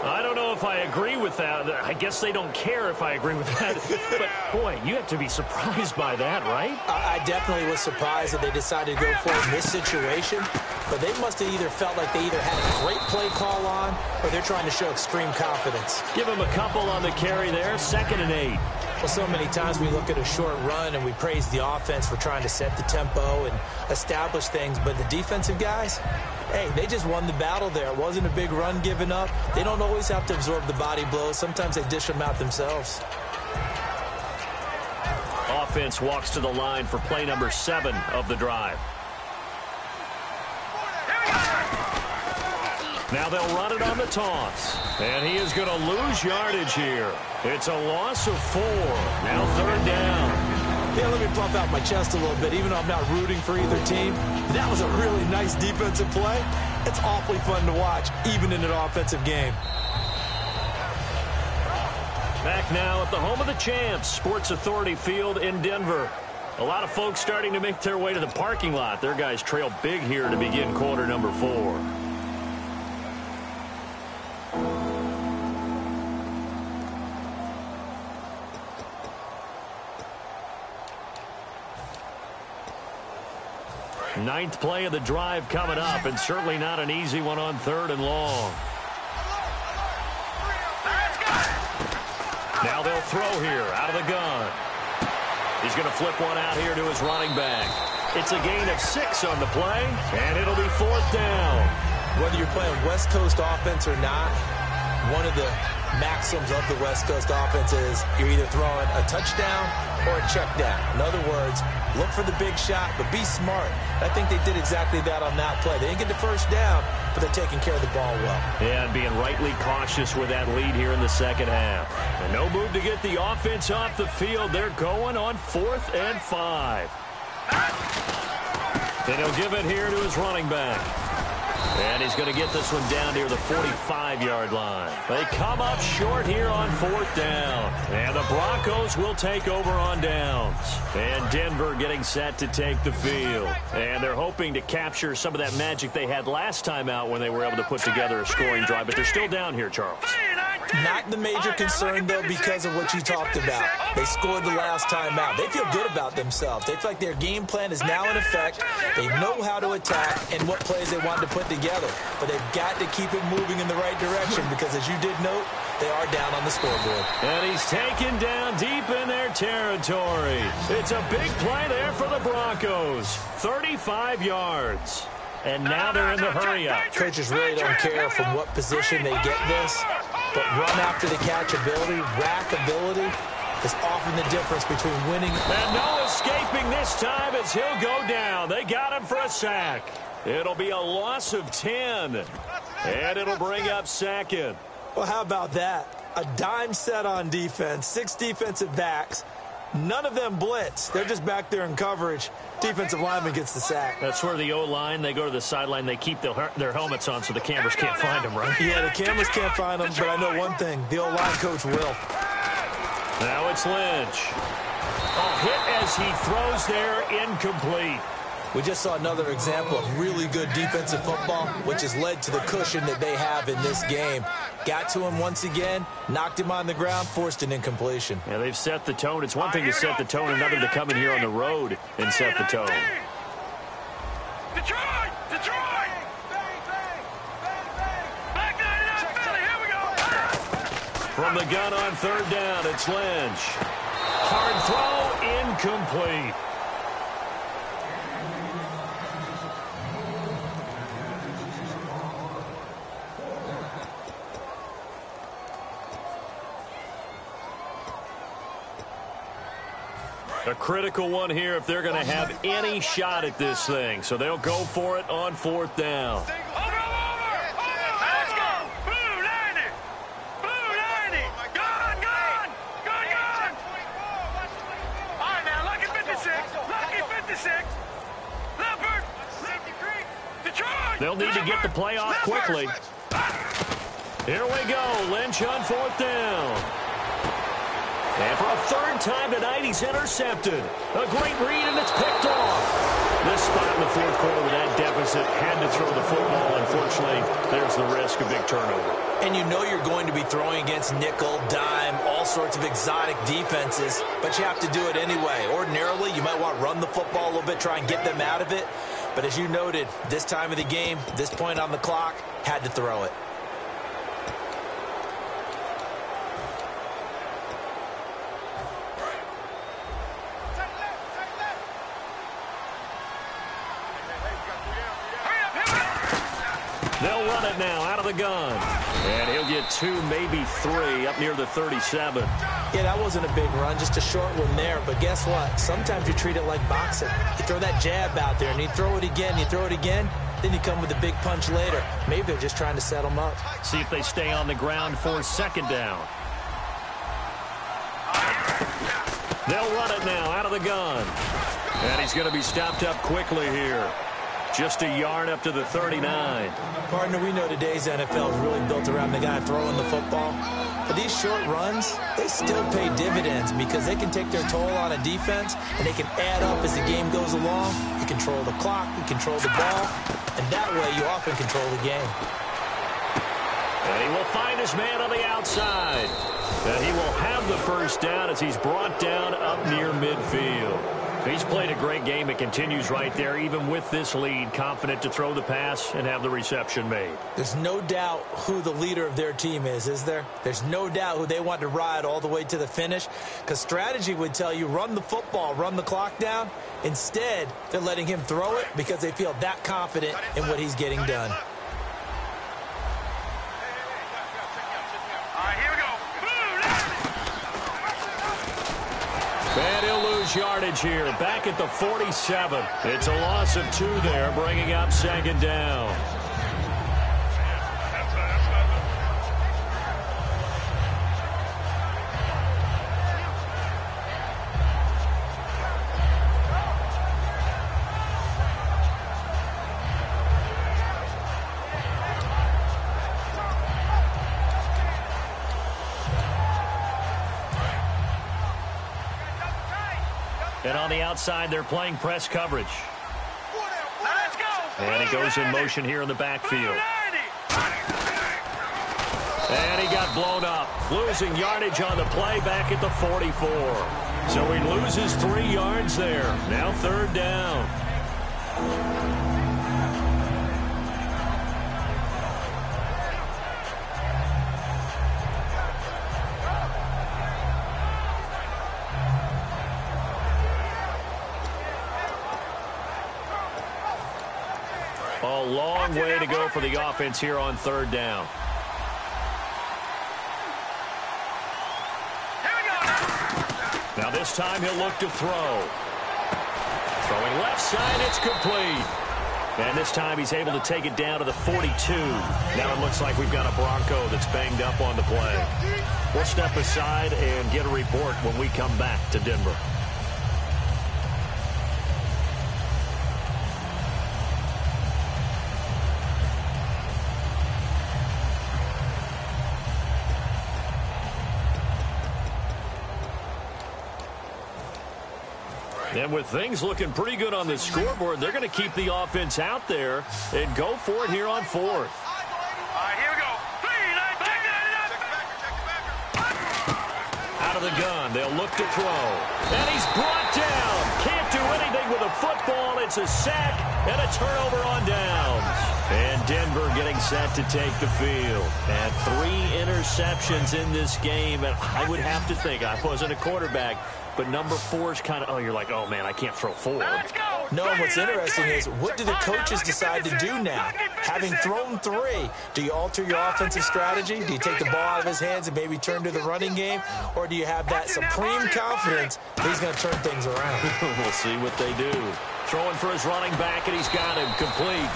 I don't know if I agree with that. I guess they don't care if I agree with that. But, boy, you have to be surprised by that, right? I definitely was surprised that they decided to go for it in this situation. But they must have either felt like they either had a great play call on or they're trying to show extreme confidence. Give him a couple on the carry there. 2nd and 8. Well, so many times we look at a short run and we praise the offense for trying to set the tempo and establish things. But the defensive guys, hey, they just won the battle there. It wasn't a big run given up. They don't always have to absorb the body blows. Sometimes they dish them out themselves. Offense walks to the line for play number 7 of the drive. Now they'll run it on the toss. And he is going to lose yardage here. It's a loss of 4. Now 3rd down. Yeah, let me pump out my chest a little bit. Even though I'm not rooting for either team, that was a really nice defensive play. It's awfully fun to watch, even in an offensive game. Back now at the home of the champs, Sports Authority Field in Denver. A lot of folks starting to make their way to the parking lot. Their guys trail big here to begin quarter number 4. Ninth play of the drive coming up, and certainly not an easy one on 3rd and long. Now they'll throw here out of the gun. He's going to flip one out here to his running back. It's a gain of 6 on the play, and it'll be 4th down. Whether you're playing West Coast offense or not, one of the maxims of the West Coast offense is you're either throwing a touchdown or a check down. In other words, look for the big shot, but be smart. I think they did exactly that on that play. They didn't get the first down, but they're taking care of the ball well. Yeah, and being rightly cautious with that lead here in the second half. And no move to get the offense off the field. They're going on 4th and 5. And he'll give it here to his running back. And he's going to get this one down near the 45-yard line. They come up short here on 4th down. And the Broncos will take over on downs. And Denver getting set to take the field. And they're hoping to capture some of that magic they had last time out when they were able to put together a scoring drive. But they're still down here, Charles. Not the major concern, though, because of what you talked about. They scored the last time out. They feel good about themselves. They feel like their game plan is now in effect. They know how to attack and what plays they want to put together. But they've got to keep it moving in the right direction because, as you did note, they are down on the scoreboard. And he's taken down deep in their territory. It's a big play there for the Broncos. 35 yards. And now they're in the hurry-up. Coaches really don't care from what position they get this, but run after the catch ability, rack ability, is often the difference between winning. And no escaping this time as he'll go down. They got him for a sack. It'll be a loss of 10. And it'll bring up second. Well, how about that? A dime set on defense, 6 defensive backs. None of them blitz. They're just back there in coverage. Defensive lineman gets the sack. That's where the O-line, they go to the sideline, they keep their helmets on so the cameras can't find them, right? Yeah, the cameras can't find them, but I know one thing. The O-line coach will. Now it's Lynch. A hit as he throws there, incomplete. We just saw another example of really good defensive football, which has led to the cushion that they have in this game. Got to him once again, knocked him on the ground, forced an incompletion. Yeah, they've set the tone. It's one thing to set the tone, another to come in here on the road and set the tone. Detroit! Detroit! Back 99 Philly, here we go! From the gun on 3rd down, it's Lynch. Hard throw, incomplete. A critical one here if they're going to have any shot at this thing. So they'll go for it on 4th down. Over! Let's go! Blue 90! Blue 90! Gone! All right, now, lucky 56! Lucky 56! Leopard! Detroit! They'll need to get the play off quickly. Here we go. Lynch on 4th down. And for a 3rd time tonight, he's intercepted. A great read, and it's picked off. This spot in the 4th quarter with that deficit had to throw the football. Unfortunately, there's the risk of big turnover. And you know you're going to be throwing against nickel, dime, all sorts of exotic defenses, but you have to do it anyway. Ordinarily, you might want to run the football a little bit, try and get them out of it. But as you noted, this time of the game, this point on the clock, had to throw it. They'll run it now out of the gun. And he'll get 2, maybe 3 up near the 37. Yeah, that wasn't a big run, just a short one there. But guess what? Sometimes you treat it like boxing. You throw that jab out there, and you throw it again, then you come with a big punch later. Maybe they're just trying to set them up. See if they stay on the ground for 2nd down. They'll run it now out of the gun. And he's going to be stopped up quickly here. Just a yard up to the 39. Partner, we know today's NFL is really built around the guy throwing the football. But these short runs, they still pay dividends because they can take their toll on a defense, and they can add up as the game goes along. You control the clock, you control the ball, and that way you often control the game. And he will find his man on the outside. And he will have the 1st down as he's brought down up near midfield. He's played a great game. It continues right there, even with this lead, confident to throw the pass and have the reception made. There's no doubt who the leader of their team is there? There's no doubt who they want to ride all the way to the finish, because strategy would tell you run the football, run the clock down. Instead, they're letting him throw it because they feel that confident in what he's getting done. And he'll lose yardage here, back at the 47. It's a loss of 2 there, bringing up 2nd down. And on the outside, they're playing press coverage. Let's go. And he goes in motion here in the backfield. And he got blown up, losing yardage on the play back at the 44. So he loses 3 yards there. Now 3rd down. A long way to go for the offense here on 3rd down. Now this time he'll look to throw. Throwing left side, it's complete. And this time he's able to take it down to the 42. Now it looks like we've got a Bronco that's banged up on the play. We'll step aside and get a report when we come back to Denver. And with things looking pretty good on the scoreboard, they're going to keep the offense out there and go for it here on 4th. All right, here we go. Out of the gun, they'll look to throw. And he's brought down. Can't do anything with a football. It's a sack and a turnover on downs. And Denver getting set to take the field. And 3 interceptions in this game. And I would have to think, I wasn't a quarterback, but number 4 is kind of, you're like, oh, man, I can't throw forward. No, and what's interesting is, what do the coaches decide to do now? Having thrown 3, do you alter your offensive strategy? Do you take the ball out of his hands and maybe turn to the running game? Or do you have that supreme confidence that he's going to turn things around? We'll see what they do. Throwing for his running back, and he's got him complete.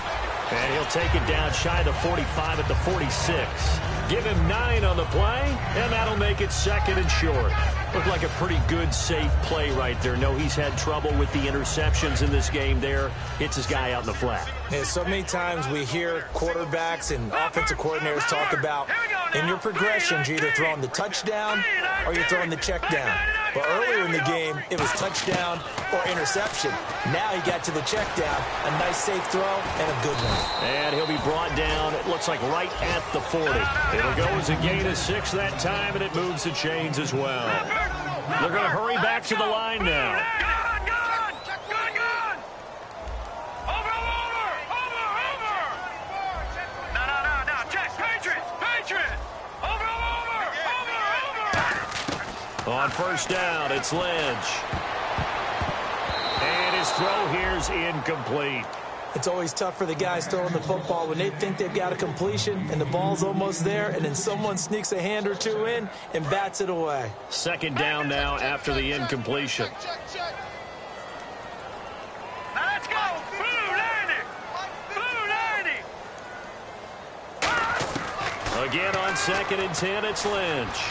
And he'll take it down shy of the 45 at the 46. Give him 9 on the play, and that'll make it 2nd and short. Looked like a pretty good, safe play right there. No, he's had trouble with the interceptions in this game there. Hits his guy out in the flat. Yeah, so many times we hear quarterbacks and offensive coordinators talk about, in your progressions, you're either throwing the touchdown or you're throwing the check down. But earlier in the game, it was touchdown or interception. Now he got to the check down, a nice safe throw, and a good one. And he'll be brought down, it looks like right at the 40. It'll go as a gain of 6 that time, and it moves the chains as well. They're going to hurry back to the line now. On 1st down, it's Lynch. And his throw here's incomplete. It's always tough for the guys throwing the football when they think they've got a completion and the ball's almost there, and then someone sneaks a hand or 2 in and bats it away. 2nd down now after the incompletion. Let's go. Blue 90. Again on 2nd and 10, it's Lynch.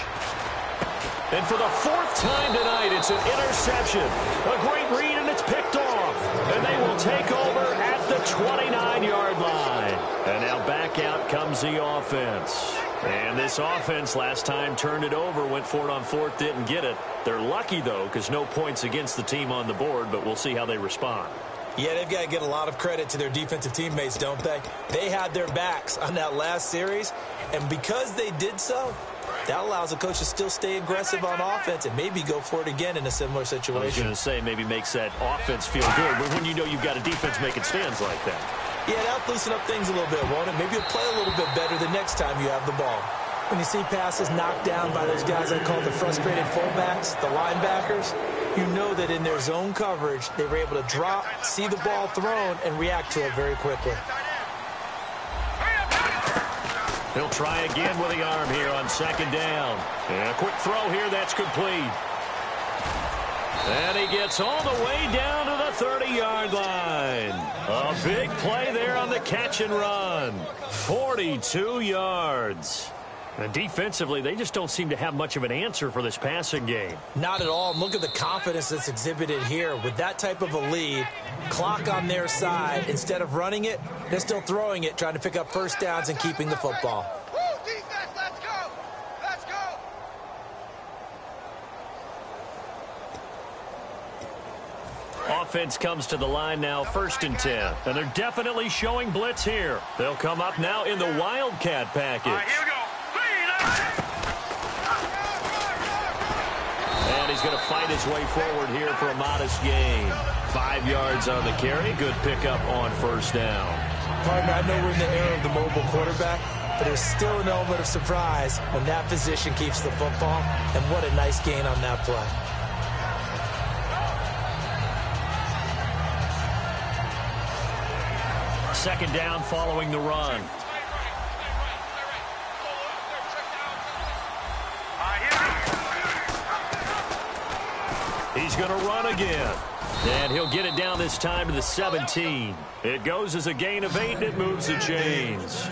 And for the 4th time tonight, it's an interception. A great read, and it's picked off. And they will take over at the 29-yard line. And now back out comes the offense. And this offense last time turned it over, went for it on 4th, didn't get it. They're lucky, though, because no points against the team on the board, but we'll see how they respond. Yeah, they've got to get a lot of credit to their defensive teammates, don't they? They had their backs on that last series, and because they did so, that allows the coach to still stay aggressive on offense and maybe go for it again in a similar situation. I was going to say maybe makes that offense feel good, but when you know you've got a defense making stands like that. Yeah, that'll loosen up things a little bit, won't it? Maybe you'll play a little bit better the next time you have the ball. When you see passes knocked down by those guys I call the frustrated fullbacks, the linebackers, you know that in their zone coverage, they were able to drop, see the ball thrown, and react to it very quickly. He'll try again with the arm here on 2nd down. And a quick throw here, that's complete. And he gets all the way down to the 30-yard line. A big play there on the catch and run. 42 yards. And defensively, they just don't seem to have much of an answer for this passing game. Not at all. Look at the confidence that's exhibited here. With that type of a lead, clock on their side, instead of running it, they're still throwing it, trying to pick up 1st downs and keeping the football. Defense, let's go. Let's go. offense comes to the line now, 1st and 10. And they're definitely showing blitz here. They'll come up now in the Wildcat package. All right, here we go. And he's going to fight his way forward here for a modest gain. 5 yards on the carry. Good pickup on 1st down. Partner, I know we're in the era of the mobile quarterback, but there's still an element of surprise when that position keeps the football. And what a nice gain on that play. 2nd down following the run. He's going to run again. And he'll get it down this time to the 17. It goes as a gain of 8, and it moves the chains.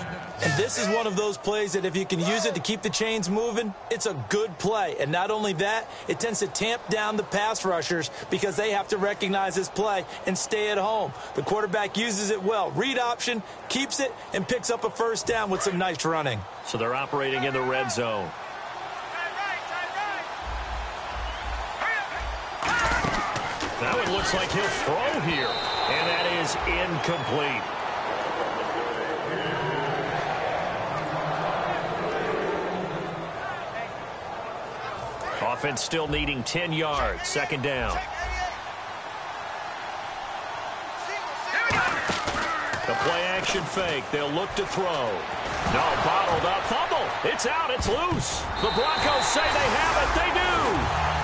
And this is one of those plays that if you can use it to keep the chains moving, it's a good play. And not only that, it tends to tamp down the pass rushers because they have to recognize this play and stay at home. The quarterback uses it well. Read option, keeps it, and picks up a 1st down with some nice running. So they're operating in the red zone. Now it looks like he'll throw here. And that is incomplete. Offense still needing 10 yards. 2nd down. The play-action fake. They'll look to throw. No, bottled up. Fumble. It's out. It's loose. The Broncos say they have it. They do.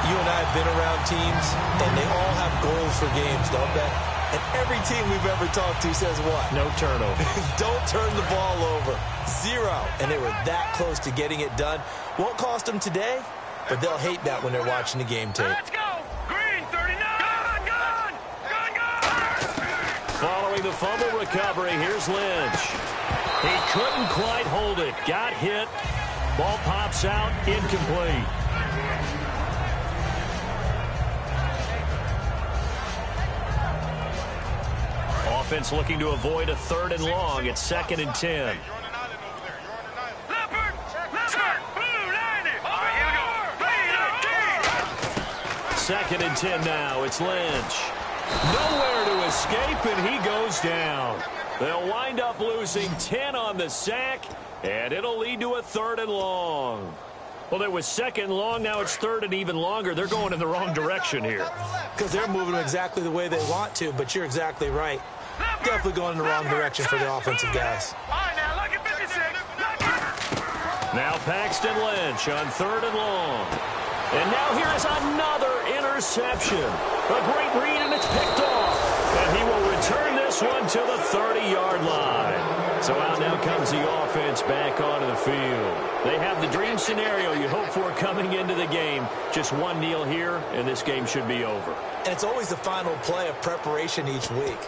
You and I have been around teams, and they all have goals for games, don't they? And every team we've ever talked to says what? No turnover. Don't turn the ball over. 0. And they were that close to getting it done. Won't cost them today, but they'll hate that when they're watching the game tape. Let's go. Green, 39. Gone. Following the fumble recovery, here's Lynch. He couldn't quite hold it. Got hit. Ball pops out. Incomplete. Offense looking to avoid a 3rd and long. It's 2nd and 10. Leopard. Blue, 90. All right, here we go. 2nd and 10 now. It's Lynch. Nowhere to escape, and he goes down. They'll wind up losing 10 on the sack, and it'll lead to a 3rd and long. Well, it was 2nd and long. Now it's 3rd and even longer. They're going in the wrong direction here. Because they're moving exactly the way they want to, but you're exactly right. Definitely going in the wrong direction for the offensive guys. All right, now look at 56. Now Paxton Lynch on 3rd and long. And now here is another interception. A great read, and it's picked off. And he will return this one to the 30-yard line. So out now comes the offense back onto the field. They have the dream scenario you hope for coming into the game. Just one kneel here, and this game should be over. And it's always the final play of preparation each week.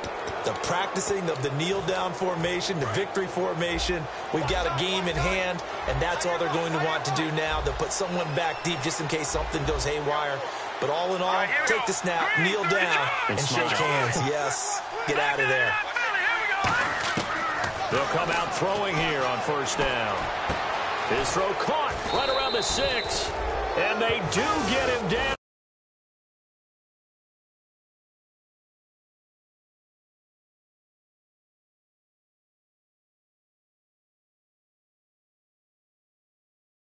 The practicing of the kneel-down formation, the victory formation. We've got a game in hand, and that's all they're going to want to do now. They'll put someone back deep just in case something goes haywire. But all in all, take the snap, kneel down, and shake hands. Yes, get out of there. They'll come out throwing here on 1st down. His throw caught right around the 6. And they do get him down.